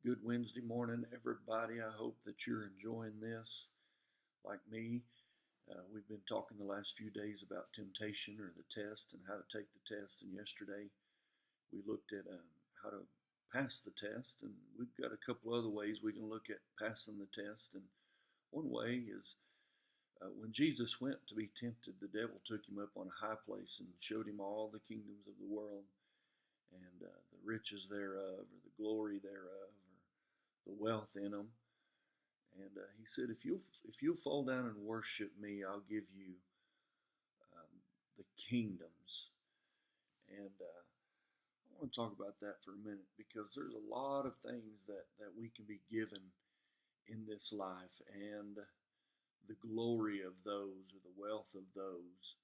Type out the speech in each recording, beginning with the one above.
Good Wednesday morning, everybody. I hope that you're enjoying this like me. We've been talking the last few days about temptation or the test and how to take the test. And yesterday we looked at how to pass the test. And we've got a couple other ways we can look at passing the test. And one way is when Jesus went to be tempted, the devil took him up on a high place and showed him all the kingdoms of the world and the riches thereof, or the glory thereof, or the wealth in them. And he said, if you'll fall down and worship me, I'll give you um, the kingdoms. And I want to talk about that for a minute because there's a lot of things that we can be given in this life, and the glory of those or the wealth of those.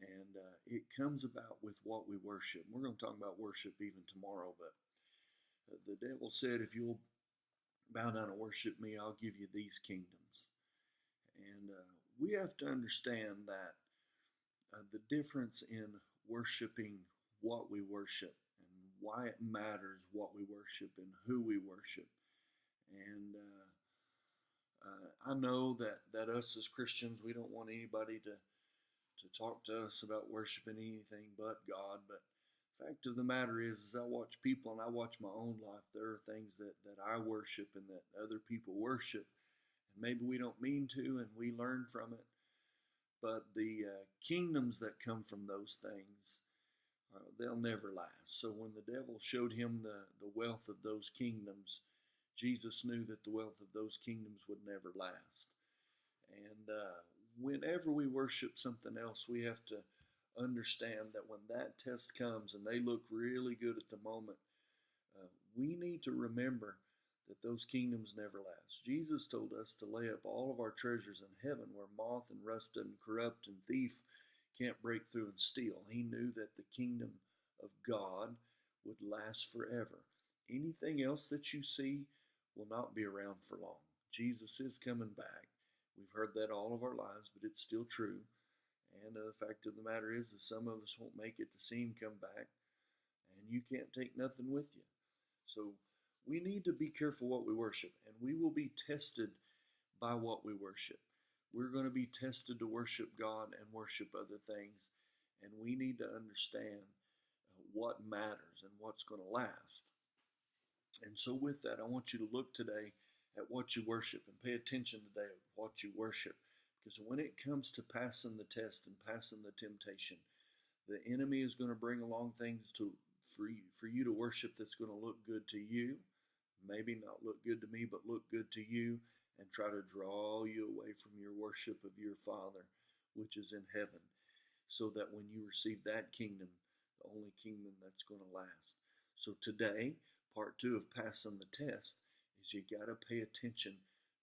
And it comes about with what we worship. We're going to talk about worship even tomorrow, but the devil said, if you'll bow down and worship me, I'll give you these kingdoms. And we have to understand that the difference in worshiping what we worship and why it matters what we worship and who we worship. And I know that us as Christians, we don't want anybody to talk to us about worshiping anything but God. But fact of the matter is I watch people and I watch my own life. There are things that I worship and that other people worship. And maybe we don't mean to and we learn from it. But the kingdoms that come from those things, they'll never last. So when the devil showed him the wealth of those kingdoms, Jesus knew that the wealth of those kingdoms would never last. And whenever we worship something else, we have to understand that when that test comes and they look really good at the moment, we need to remember that those kingdoms never last. Jesus told us to lay up all of our treasures in heaven where moth and rust doesn't corrupt and thief can't break through and steal. He knew that the kingdom of God would last forever. Anything else that you see will not be around for long. Jesus is coming back. We've heard that all of our lives, but it's still true. And the fact of the matter is that some of us won't make it to see him come back, and you can't take nothing with you. So we need to be careful what we worship, and we will be tested by what we worship. We're going to be tested to worship God and worship other things, and we need to understand what matters and what's going to last. And so with that, I want you to look today at what you worship and pay attention today at what you worship. Because when it comes to passing the test and passing the temptation, the enemy is going to bring along things for you to worship that's going to look good to you. Maybe not look good to me, but look good to you, and try to draw you away from your worship of your Father, which is in heaven, so that when you receive that kingdom, the only kingdom that's going to last. So today, part 2 of passing the test is you got to pay attention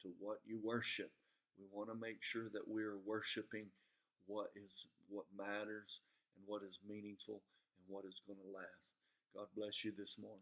to what you worship. We want to make sure that we're worshiping what matters and what is meaningful and what is going to last. God bless you this morning.